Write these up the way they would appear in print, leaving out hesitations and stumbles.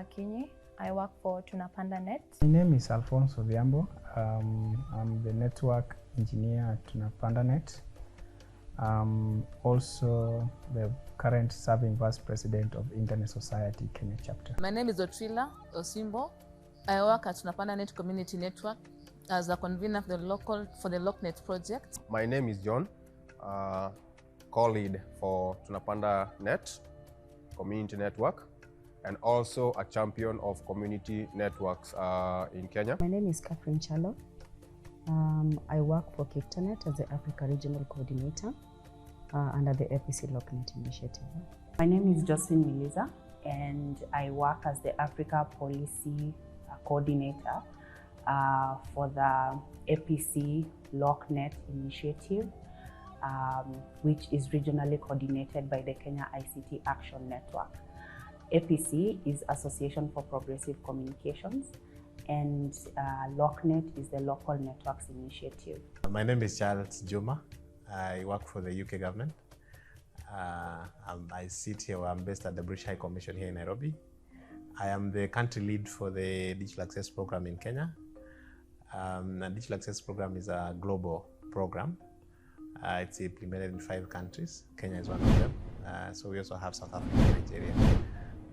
Akinyi. I work for Tunapanda Net. My name is Alfonso Viambo. I'm the network engineer at Tunapanda Net. Also the current serving vice president of Internet Society Kenya chapter. My name is Otrila Osimbo. I work at Tunapanda Net Community Network as a convener for the LockNet project. My name is John, co-lead for Tunapanda Net Community Network, and also a champion of community networks in Kenya. My name is Catherine Chalo. I work for KNSCN as the Africa Regional Coordinator under the APC LockNet initiative. My name is Jocelyn Miliza, and I work as the Africa Policy Coordinator for the APC LockNet initiative, which is regionally coordinated by the Kenya ICT Action Network. APC is Association for Progressive Communications, and LockNet is the Local Networks Initiative. My name is Charles Juma. I work for the UK government. I sit here, I'm based at the British High Commission here in Nairobi. I am the country lead for the Digital Access Program in Kenya. The Digital Access Program is a global program. It's implemented in 5 countries. Kenya is one of them. So we also have South Africa, Nigeria.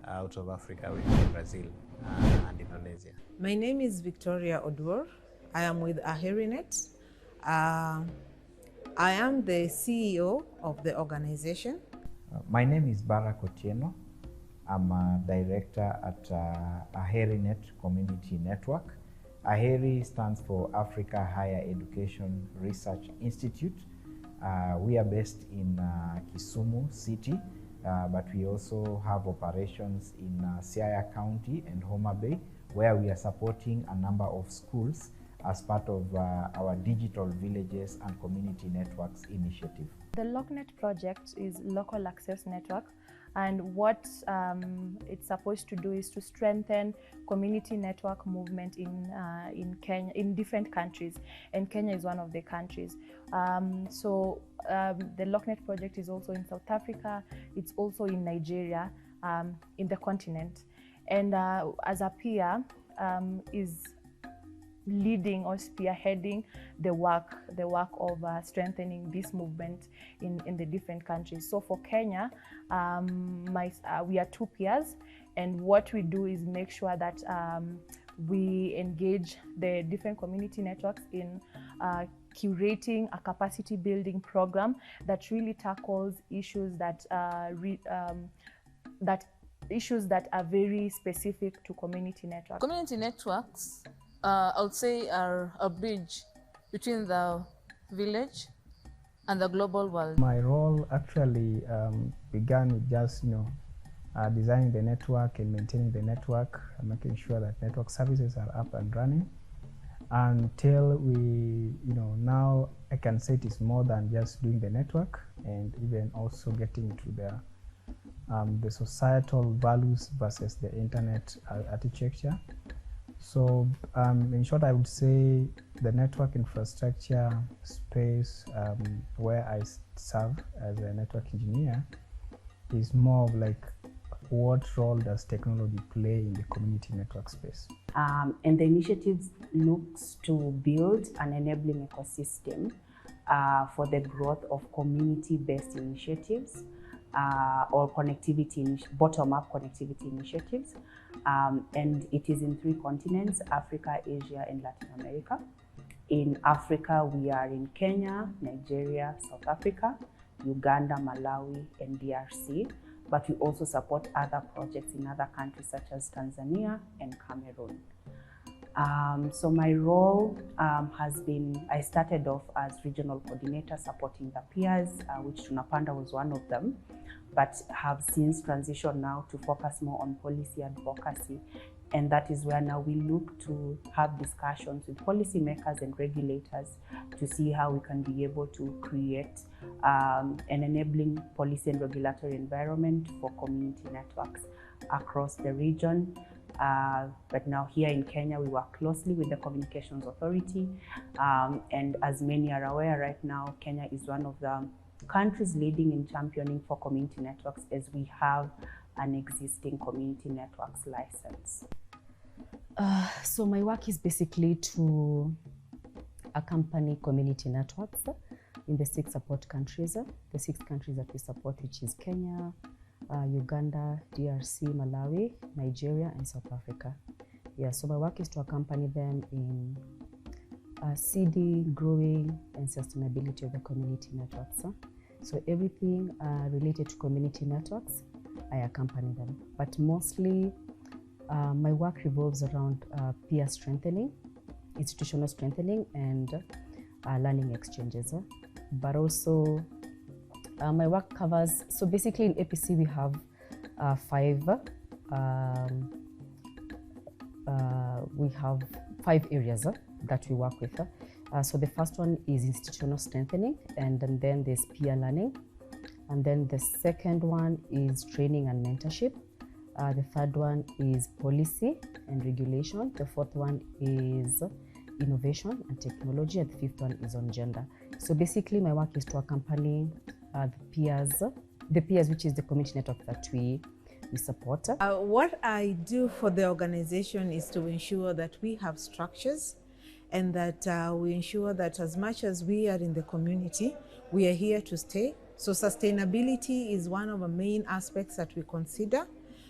Out of Africa, we have Brazil and Indonesia. My name is Victoria Odwor. I am with AheriNet. I am the CEO of the organization. My name is Barak Otieno. I'm a director at AheriNet Community Network. Aheri stands for Africa Higher Education Research Institute. We are based in Kisumu City, but we also have operations in Siaya County and Homa Bay, where we are supporting a number of schools as part of our Digital Villages and Community Networks initiative. The LockNet project is Local Access Network, and what it's supposed to do is to strengthen community network movement in Kenya, in different countries, and Kenya is one of the countries. The LockNet project is also in South Africa, it's also in Nigeria, in the continent, and as a peer is leading or spearheading the work of strengthening this movement in the different countries. So for Kenya, we are 2 peers, and what we do is make sure that we engage the different community networks in curating a capacity building program that really tackles issues that are very specific to community networks. Community networks, I would say, are a bridge between the village and the global world. My role actually began with just designing the network and maintaining the network, and making sure that network services are up and running, until we, now I can say it is more than just doing the network, and even also getting to the societal values versus the internet architecture. So in short, I would say the network infrastructure space where I serve as a network engineer is more of like, what role does technology play in the community network space? And the initiative looks to build an enabling ecosystem for the growth of community-based initiatives or bottom-up connectivity initiatives. And it is in 3 continents: Africa, Asia, and Latin America. In Africa, we are in Kenya, Nigeria, South Africa, Uganda, Malawi, and DRC. But we also support other projects in other countries such as Tanzania and Cameroon. So my role has been, I started off as regional coordinator supporting the peers, which Tunapanda was one of them, but have since transitioned now to focus more on policy advocacy. And that is where now we look to have discussions with policymakers and regulators to see how we can be able to create an enabling policy and regulatory environment for community networks across the region. But now here in Kenya, we work closely with the Communications Authority. And as many are aware right now, Kenya is one of the countries leading in championing for community networks, as we have an existing community network's license? So my work is basically to accompany community networks in the 6 support countries, the 6 countries that we support, which is Kenya, Uganda, DRC, Malawi, Nigeria, and South Africa. Yeah, so my work is to accompany them in seeding, growing, and sustainability of the community networks. So everything related to community networks, I accompany them. But mostly, my work revolves around peer strengthening, institutional strengthening, and learning exchanges. But also, my work covers, so basically in APC we have 5 areas that we work with. So the first one is institutional strengthening, and then there's peer learning. And then the second one is training and mentorship. The third one is policy and regulation. The fourth one is innovation and technology. And the fifth one is on gender. So basically my work is to accompany the peers, which is the community network that we support. What I do for the organization is to ensure that we have structures and that we ensure that as much as we are in the community, we are here to stay. So sustainability is one of the main aspects that we consider,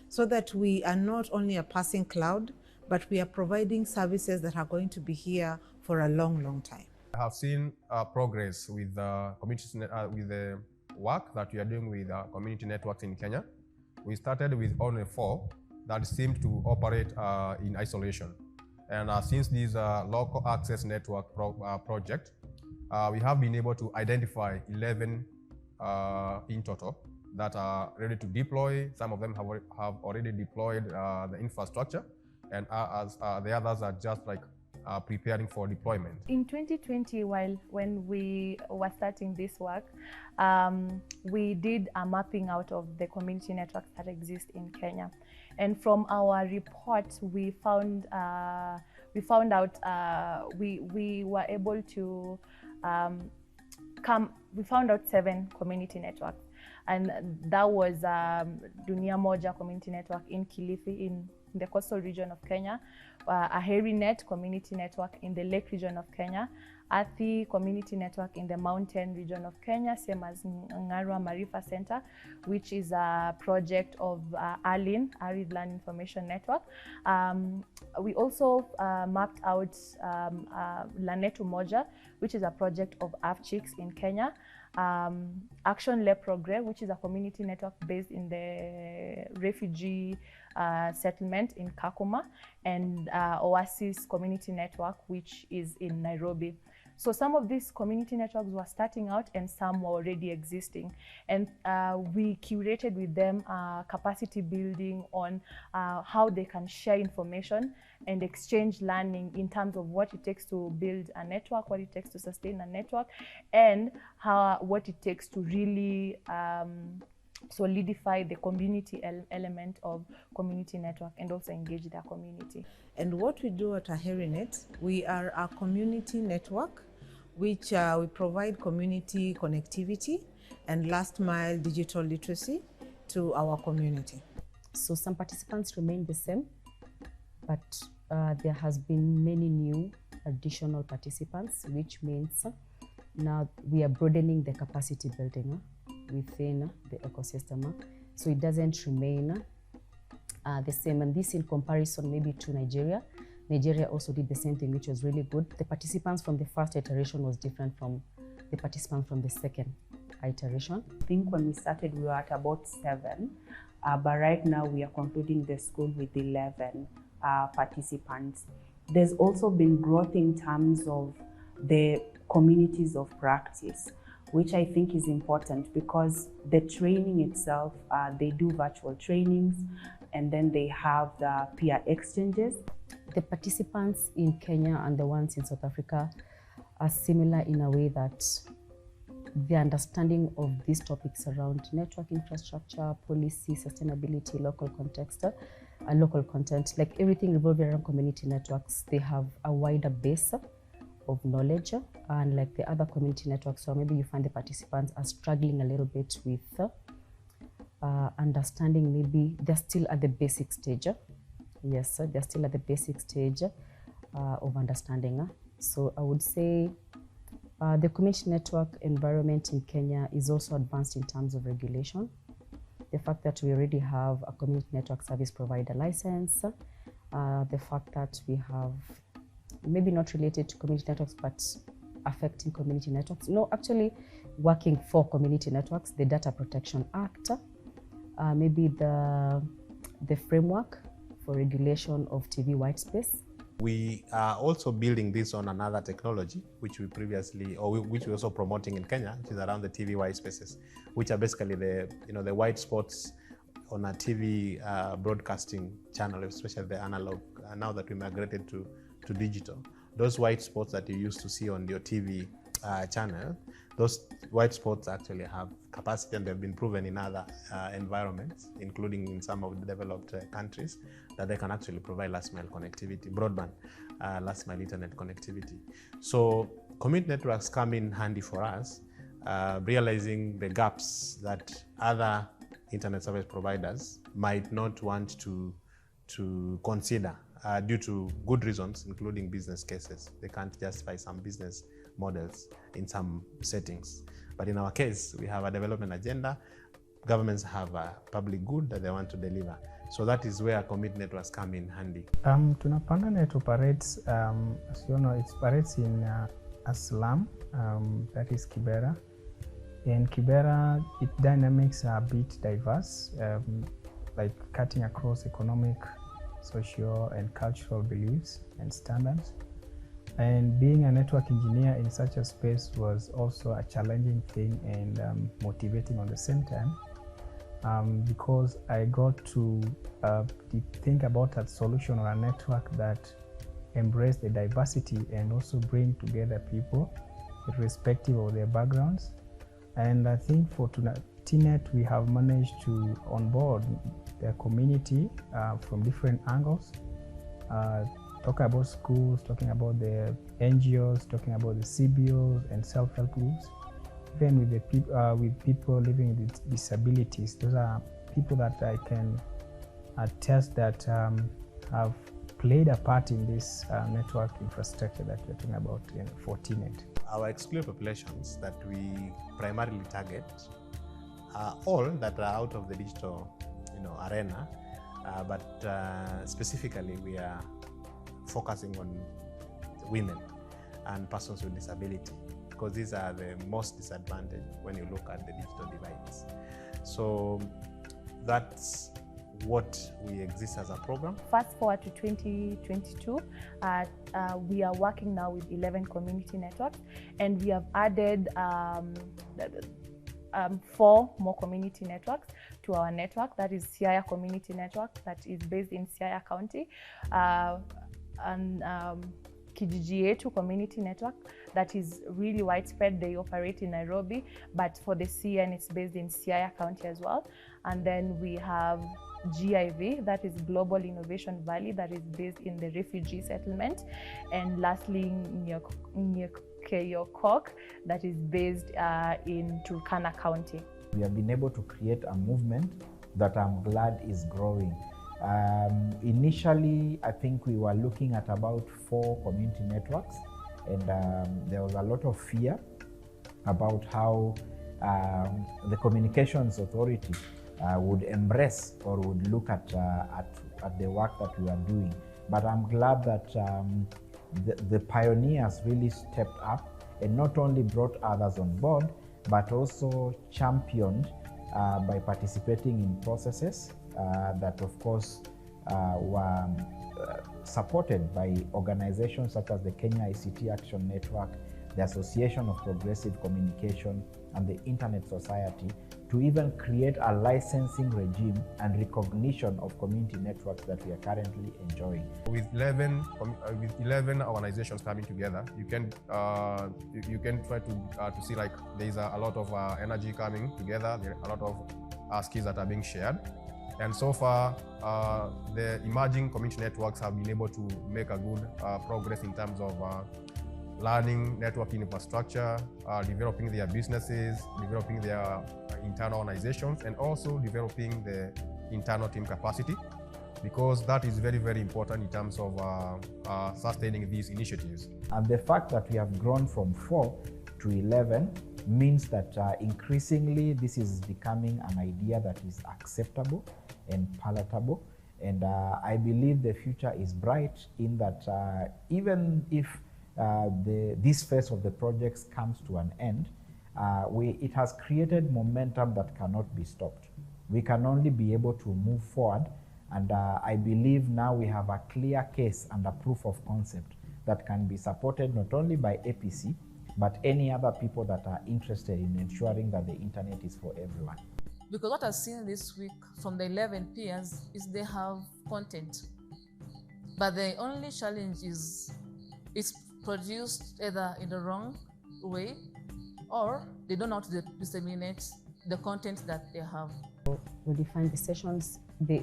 so that we are not only a passing cloud, but we are providing services that are going to be here for a long, long time. I have seen progress with the with the work that we are doing with community networks in Kenya. We started with only 4 that seemed to operate in isolation. And since this local access network project, we have been able to identify 11 in total that are ready to deploy. Some of them have already deployed the infrastructure, and the others are just like preparing for deployment. In 2020, when we were starting this work, we did a mapping out of the community networks that exist in Kenya, and from our report, we found out we were able to we found out 7 community networks, and that was Dunia Moja community network in Kilifi in the coastal region of Kenya, Aheri Net community network in the lake region of Kenya, Athi community network in the mountain region of Kenya, same as Ngarwa Marifa Center, which is a project of ALIN, Arid Land Information Network. We also mapped out Lanetu Moja, which is a project of AFCHICS in Kenya, Action Le Progrès, which is a community network based in the refugee settlement in Kakuma, and Oasis Community Network, which is in Nairobi. So some of these community networks were starting out and some were already existing. And we curated with them capacity building on how they can share information and exchange learning in terms of what it takes to build a network, what it takes to sustain a network, and what it takes to really solidify the community element of community network and also engage their community. And what we do at AheriNet, we are a community network which we provide community connectivity and last mile digital literacy to our community. So some participants remain the same, but there has been many new additional participants, which means now we are broadening the capacity building within the ecosystem. So it doesn't remain the same. And this in comparison maybe to Nigeria. Nigeria also did the same thing, which was really good. The participants from the first iteration was different from the participants from the second iteration. I think when we started, we were at about 7, but right now we are concluding the school with 11 participants. There's also been growth in terms of the communities of practice, which I think is important because the training itself, they do virtual trainings, and then they have the peer exchanges. The participants in Kenya and the ones in South Africa are similar in a way that the understanding of these topics around network infrastructure, policy, sustainability, local context, local content, like everything revolving around community networks, they have a wider base of knowledge, and like the other community networks, so maybe you find the participants are struggling a little bit with understanding, maybe they're still at the basic stage. Yes, they're still at the basic stage of understanding. So I would say the community network environment in Kenya is also advanced in terms of regulation. The fact that we already have a community network service provider license, the fact that we have, maybe not related to community networks, but affecting community networks. No, actually working for community networks, the Data Protection Act, maybe the framework for regulation of TV white space. We are also building this on another technology, which we previously, or which we're also promoting in Kenya, which is around the TV white spaces, which are basically the white spots on a TV broadcasting channel, especially the analog. Now that we migrated to digital, those white spots that you used to see on your TV channel, those white spots actually have capacity, and they've been proven in other environments, including in some of the developed countries, that they can actually provide last mile connectivity, broadband, last mile internet connectivity. So community networks come in handy for us, realizing the gaps that other internet service providers might not want to consider due to good reasons, including business cases. They can't justify some business models in some settings. But in our case, we have a development agenda. Governments have a public good that they want to deliver. So that is where community networks come in handy. Tunapandanet operates, as you know, it operates in a slum, that is Kibera. In Kibera, its dynamics are a bit diverse, like cutting across economic, social, and cultural beliefs and standards. And being a network engineer in such a space was also a challenging thing and motivating on the same time, because I got to think about a solution or a network that embraced the diversity and also bring together people irrespective of their backgrounds. And I think for TNET, we have managed to onboard their community from different angles, talking about schools, talking about the NGOs, talking about the CBOs and self-help groups, even with the with people living with disabilities. Those are people that I can attest that have played a part in this network infrastructure that we're talking about for TNET. Our excluded populations that we primarily target are all that are out of the digital arena, but specifically we are focusing on women and persons with disability, because these are the most disadvantaged when you look at the digital divides. So that's what we exist as a program. Fast forward to 2022, we are working now with 11 community networks, and we have added 4 more community networks to our network. That is Siaya Community Network, that is based in Siaya County, and Kijiji Yetu Community Network, that is really widespread. They operate in Nairobi, but for the CN, it's based in Siaya County as well. And then we have GIV, that is Global Innovation Valley, that is based in the refugee settlement. And lastly, Nyokok, that is based in Turkana County. We have been able to create a movement that I'm glad is growing. Initially, I think we were looking at about 4 community networks, and there was a lot of fear about how the Communications Authority would embrace or would look at the work that we are doing. But I'm glad that the pioneers really stepped up and not only brought others on board, but also championed by participating in processes that, of course, were supported by organizations such as the Kenya ICT Action Network, the Association of Progressive Communication, and the Internet Society, to even create a licensing regime and recognition of community networks that we are currently enjoying. With 11 organizations coming together, you can try to see like there is a lot of energy coming together. There are a lot of skills that are being shared, and so far the emerging community networks have been able to make a good progress in terms of learning networking infrastructure, developing their businesses, developing their internal organizations, and also developing the internal team capacity, because that is very, very important in terms of sustaining these initiatives. And the fact that we have grown from 4 to 11 means that increasingly this is becoming an idea that is acceptable and palatable. And I believe the future is bright in that even if this phase of the projects comes to an end, it has created momentum that cannot be stopped. We can only be able to move forward, and I believe now we have a clear case and a proof of concept that can be supported not only by APC, but any other people that are interested in ensuring that the internet is for everyone. Because what I've seen this week from the 11 peers is they have content, but the only challenge is it's produced either in the wrong way or they don't know how to disseminate the content that they have. When you find the sessions, they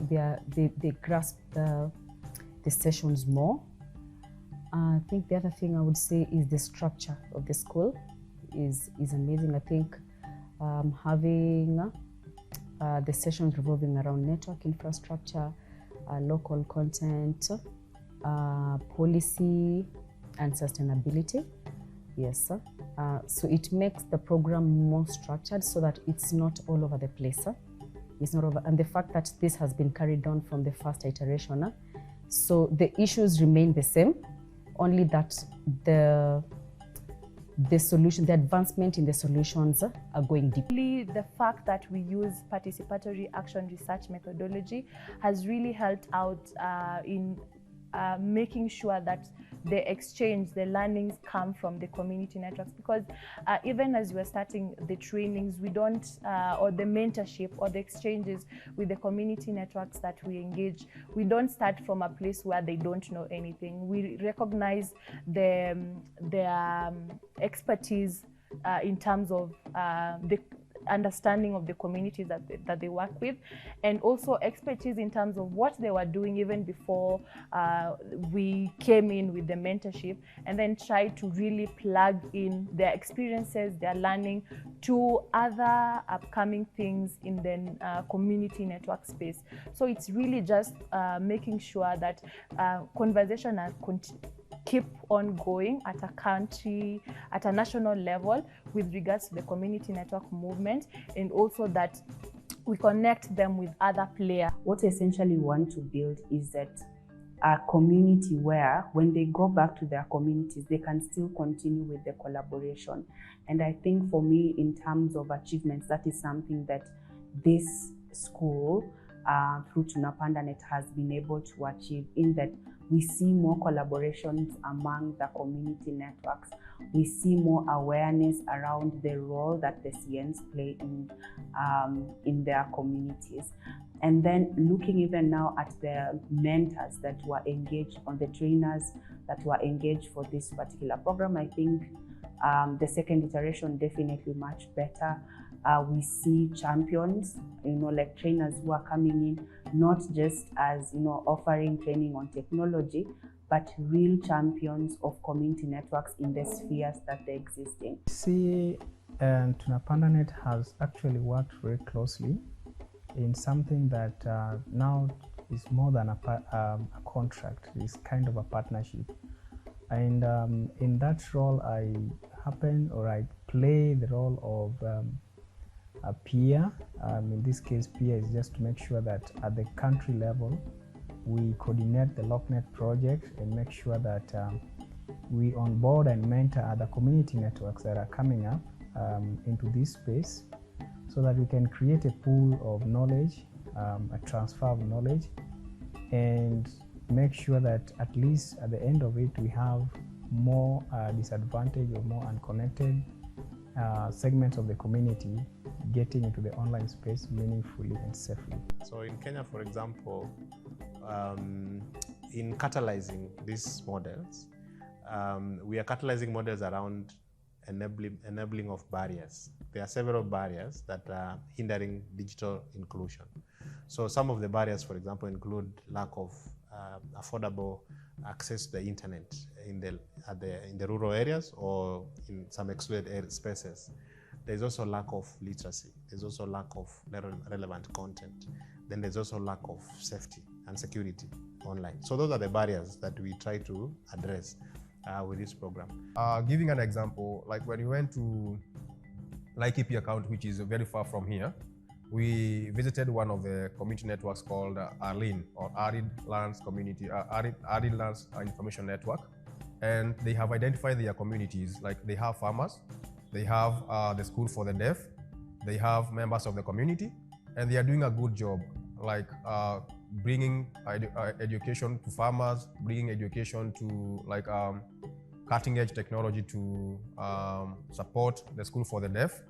grasp the sessions more. I think the other thing I would say is the structure of the school is amazing. I think having the sessions revolving around network infrastructure, local content, policy, and sustainability. Yes, so it makes the program more structured so that it's not all over the place. It's not over, and the fact that this has been carried on from the first iteration, so the issues remain the same, only that the solution, the advancement in the solutions are going deeply. The fact that we use participatory action research methodology has really helped out in making sure that the exchange, the learnings come from the community networks, because even as we're starting the trainings, we don't, or the mentorship or the exchanges with the community networks that we engage, we don't start from a place where they don't know anything. We recognize their expertise in terms of the understanding of the communities that they work with, and also expertise in terms of what they were doing even before we came in with the mentorship, and then try to really plug in their experiences, their learning to other upcoming things in the community network space. So it's really just making sure that conversation keep on going at a country, at a national level with regards to the community network movement, and also that we connect them with other players. What we essentially want to build is that a community where when they go back to their communities, they can still continue with the collaboration. And I think for me, in terms of achievements, that is something that this school through Tunapandanet has been able to achieve, in that we see more collaborations among the community networks. We see more awareness around the role that the CNs play in their communities. And then looking even now at the mentors that were engaged, on the trainers that were engaged for this particular program, I think the second iteration definitely much better. We see champions, like trainers who are coming in, not just as, offering training on technology, but real champions of community networks in the spheres that they exist in. See, Tunapandanet has actually worked very closely in something that now is more than a contract. It's kind of a partnership. And in that role, I play the role of a peer. In this case, peer is just to make sure that at the country level, we coordinate the LockNet project and make sure that we onboard and mentor other community networks that are coming up into this space, so that we can create a pool of knowledge, a transfer of knowledge, and make sure that at least at the end of it, we have more disadvantaged or more unconnected segments of the community getting into the online space meaningfully and safely. So in Kenya, for example, in catalyzing these models, we are catalyzing models around enabling of barriers. There are several barriers that are hindering digital inclusion. So some of the barriers, for example, include lack of affordable access to the internet in the rural areas or in some excluded spaces. There's also lack of literacy. There's also lack of relevant content. Then there's also lack of safety and security online. So those are the barriers that we try to address with this program. Giving an example, like when we went to Laikipia account, which is very far from here, we visited one of the community networks called ARLIN, or Arid Lands Community, Arid Lands Information Network. And they have identified their communities, like they have farmers, they have the school for the deaf, they have members of the community, and they are doing a good job, like bringing education to farmers, bringing education to like cutting edge technology to support the school for the deaf.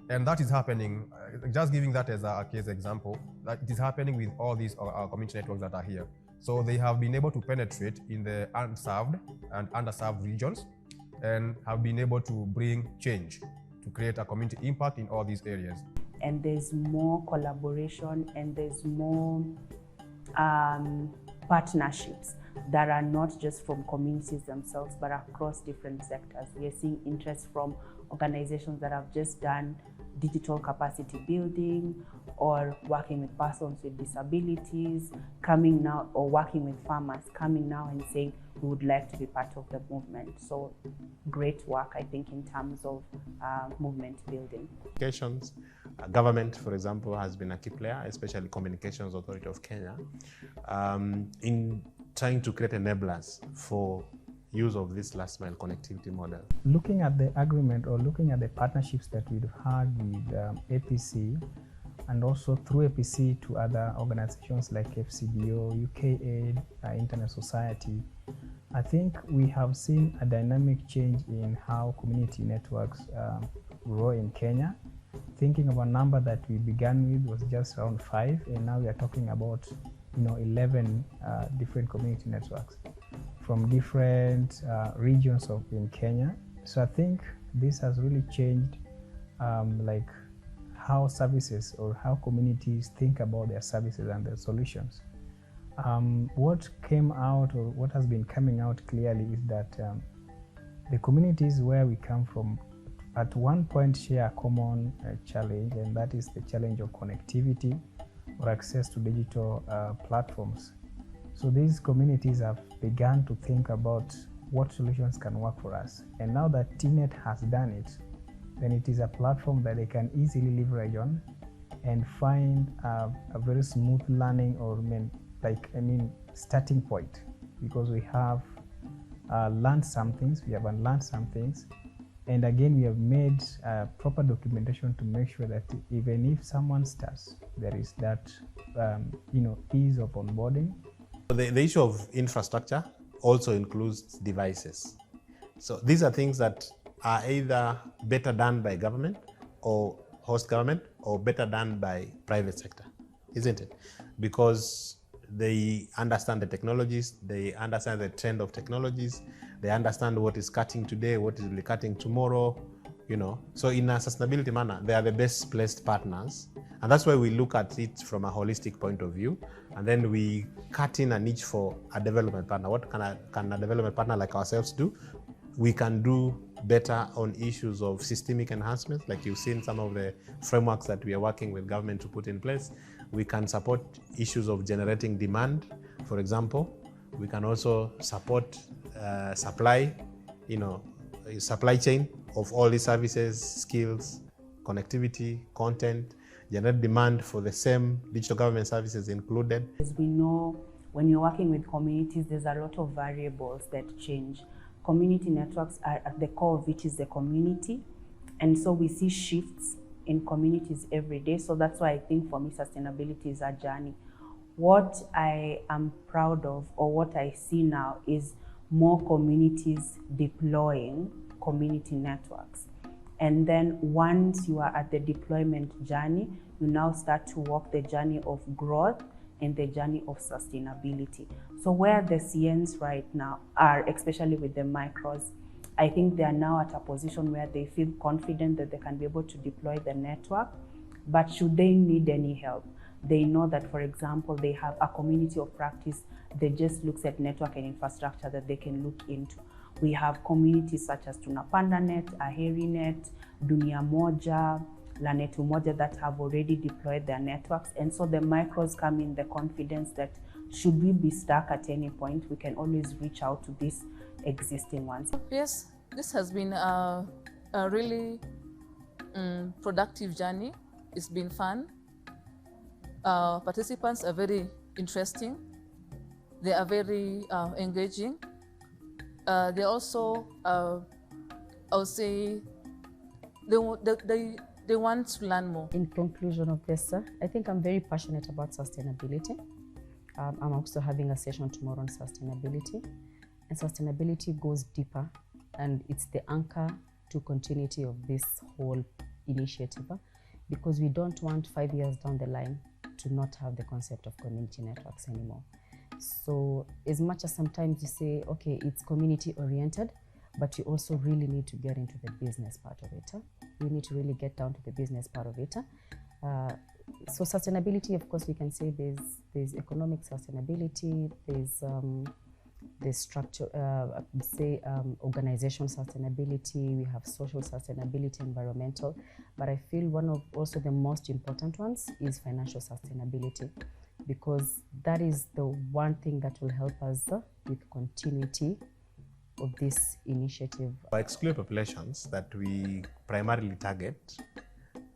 And that is happening, just giving that as a case example, that it is happening with all these community networks that are here. So they have been able to penetrate in the unserved and underserved regions and have been able to bring change to create a community impact in all these areas. And there's more collaboration and there's more partnerships that are not just from communities themselves, but across different sectors. We are seeing interest from organizations that have just done digital capacity building or working with persons with disabilities, coming now, or working with farmers, coming now and saying, we would like to be part of the movement. So great work, I think, in terms of movement building. Communications, government, for example, has been a key player, especially Communications Authority of Kenya, in trying to create enablers for use of this last mile connectivity model. Looking at the agreement or looking at the partnerships that we've had with APC and also through APC to other organizations like FCBO, UKAID, Internet Society, I think we have seen a dynamic change in how community networks grow in Kenya. Thinking of a number that we began with was just around 5, and now we are talking about 11 different community networks from different regions in Kenya. So I think this has really changed like how services or how communities think about their services and their solutions. What came out or what has been coming out clearly is that the communities where we come from at one point share a common challenge, and that is the challenge of connectivity or access to digital platforms. So these communities have begun to think about what solutions can work for us. And now that TNET has done it, then it is a platform that they can easily leverage on and find a very smooth learning or starting point, because we have learned some things, we have unlearned some things, and again we have made proper documentation to make sure that even if someone starts, there is that ease of onboarding. The issue of infrastructure also includes devices. So these are things that are either better done by government or host government or better done by private sector, isn't it? Because they understand the technologies, they understand the trend of technologies, they understand what is cutting today, what is really cutting tomorrow, So in a sustainability manner, they are the best placed partners. And that's why we look at it from a holistic point of view. And then we cut in a niche for a development partner. What can a development partner like ourselves do? We can do better on issues of systemic enhancements, like you've seen some of the frameworks that we are working with government to put in place. We can support issues of generating demand, for example. We can also support supply chain of all these services, skills, connectivity, content, generate demand for the same digital government services included. As we know, when you're working with communities, there's a lot of variables that change. Community networks are at the core of which is the community. And so we see shifts in communities every day. So that's why I think for me, sustainability is a journey. What I am proud of, or what I see now, is more communities deploying community networks. And then once you are at the deployment journey, you now start to walk the journey of growth and the journey of sustainability. So where the CNs right now are, especially with the micros, I think they are now at a position where they feel confident that they can be able to deploy the network. But should they need any help, they know that, for example, they have a community of practice that just looks at network and infrastructure that they can look into. We have communities such as TunapandaNet, AheriNet, Dunia Moja, Lanetu Moja that have already deployed their networks. And so the micros come in the confidence that should we be stuck at any point, we can always reach out to these existing ones. Yes, this has been a really productive journey. It's been fun. Participants are very interesting. They are very engaging. They also, I would say, they want to learn more. In conclusion of this, I think I'm very passionate about sustainability. I'm also having a session tomorrow on sustainability. And sustainability goes deeper, and it's the anchor to continuity of this whole initiative, because we don't want 5 years down the line to not have the concept of community networks anymore. So as much as sometimes you say, okay, it's community oriented, but you also really need to get into the business part of it. You need to really get down to the business part of it. So sustainability, of course, we can say there's economic sustainability, there's structure, organizational sustainability, we have social sustainability, environmental, but I feel one of also the most important ones is financial sustainability, because that is the one thing that will help us with continuity of this initiative. For excluded populations that we primarily target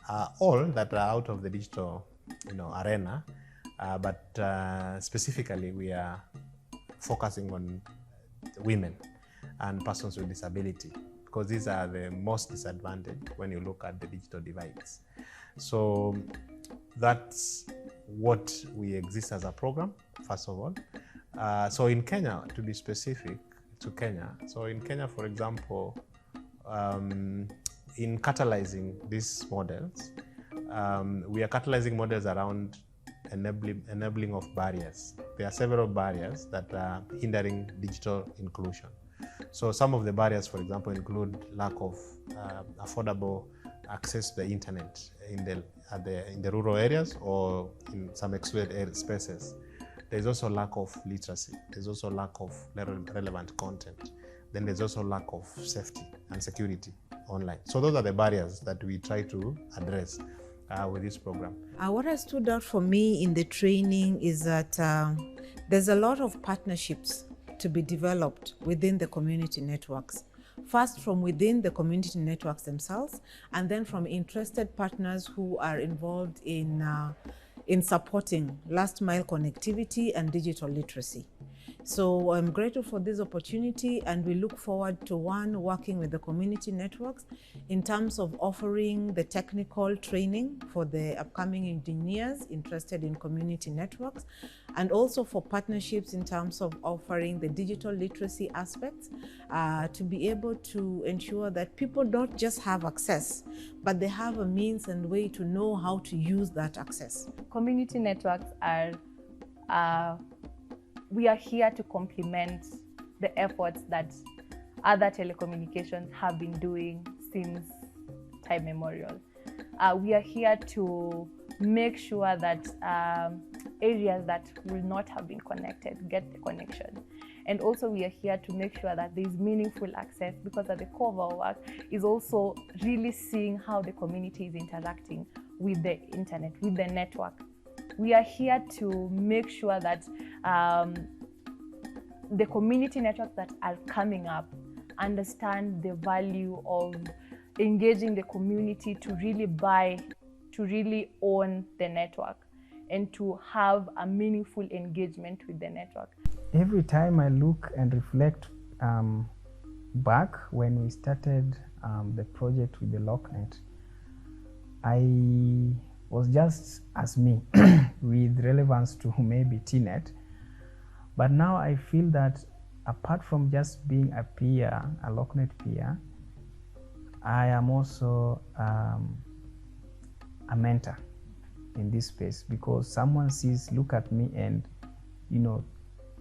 are all that are out of the digital arena, but specifically we are focusing on women and persons with disability, because these are the most disadvantaged when you look at the digital divides. So that's what we exist as a program, first of all. So in Kenya, to be specific to Kenya, so in Kenya, for example, in catalyzing these models, we are catalyzing models around enabling of barriers. There are several barriers that are hindering digital inclusion. So some of the barriers, for example, include lack of affordable access to the internet in the rural areas or in some excluded spaces. There's also lack of literacy. There's also lack of relevant content. Then there's also lack of safety and security online. So those are the barriers that we try to address with this program. What has stood out for me in the training is that there's a lot of partnerships to be developed within the community networks. First from within the community networks themselves, and then from interested partners who are involved in supporting last mile connectivity and digital literacy. So I'm grateful for this opportunity, and we look forward to working with the community networks in terms of offering the technical training for the upcoming engineers interested in community networks, and also for partnerships in terms of offering the digital literacy aspects to be able to ensure that people don't just have access, but they have a means and way to know how to use that access. Community networks we are here to complement the efforts that other telecommunications have been doing since time memorial. We are here to make sure that areas that will not have been connected get the connection. And also we are here to make sure that there is meaningful access, because at the core of our work is also really seeing how the community is interacting with the internet, with the network. We are here to make sure that the community networks that are coming up understand the value of engaging the community to really own the network and to have a meaningful engagement with the network. Every time I look and reflect back when we started the project with the LockNet, I was just as me with relevance to maybe TNet. But now I feel that apart from just being a peer, a LockNet peer, I am also a mentor in this space, because someone look at me and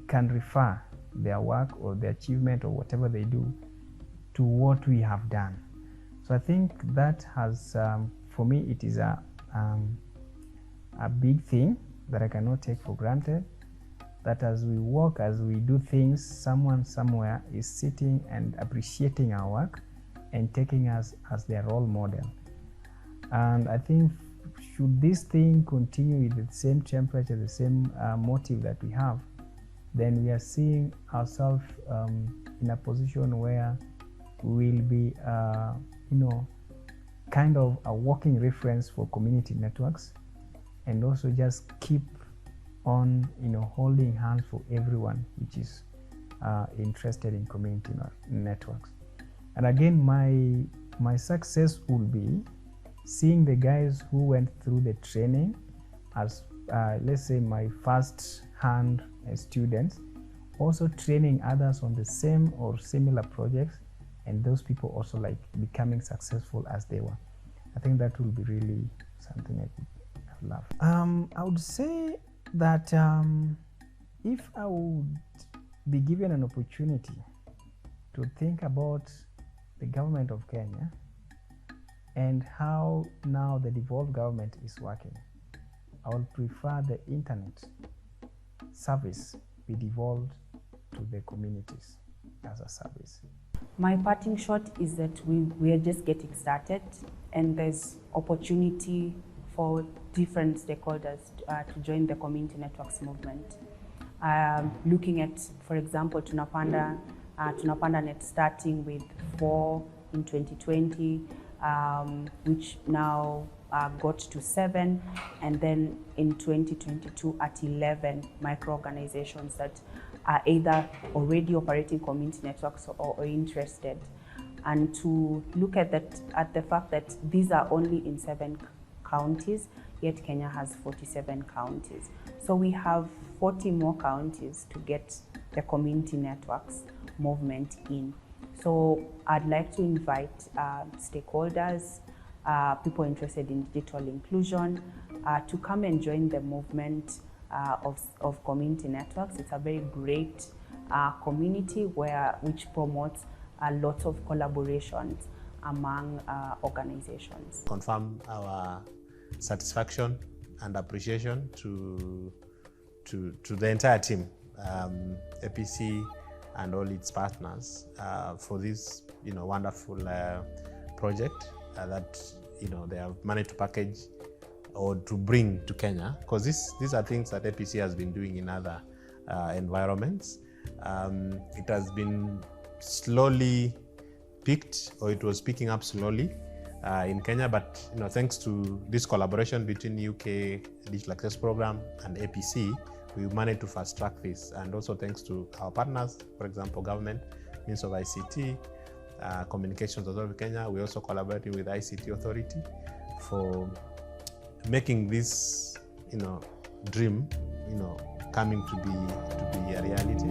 can refer their work or their achievement or whatever they do to what we have done. So I think that has, for me, it is a big thing that I cannot take for granted, that as we work, as we do things, someone somewhere is sitting and appreciating our work and taking us as their role model. And I think should this thing continue with the same temperature, the same motive that we have, then we are seeing ourselves in a position where we will be, kind of a walking reference for community networks, and also just keep on, holding hands for everyone which is interested in community networks. And again, my success will be seeing the guys who went through the training as, let's say, my first-hand students, also training others on the same or similar projects, and those people also like becoming successful as they were. I think that will be really something I would love. I would say that if I would be given an opportunity to think about the government of Kenya and how now the devolved government is working, I would prefer the internet service be devolved to the communities as a service. My parting shot is that we are just getting started, and there's opportunity for different stakeholders to join the community networks movement. Looking at, for example, Tunapanda Net starting with 4 in 2020, which now got to 7, and then in 2022 at 11 micro-organizations that are either already operating community networks or interested. And to look at the fact that these are only in 7 counties, yet Kenya has 47 counties. So we have 40 more counties to get the community networks movement in. So I'd like to invite stakeholders, people interested in digital inclusion, to come and join the movement of community networks. It's a very great community which promotes a lot of collaborations among organizations. Confirm our satisfaction and appreciation to the entire team, APC and all its partners, for this wonderful project that they have managed to package or to bring to Kenya, because these are things that APC has been doing in other environments. It has been slowly picked, or it was picking up slowly in Kenya, but thanks to this collaboration between UK Digital Access Program and APC, we managed to fast track this, and also thanks to our partners, for example, government, Means of ICT, Communications Authority of Kenya. We also collaborating with ICT Authority for making this dream coming to be a reality.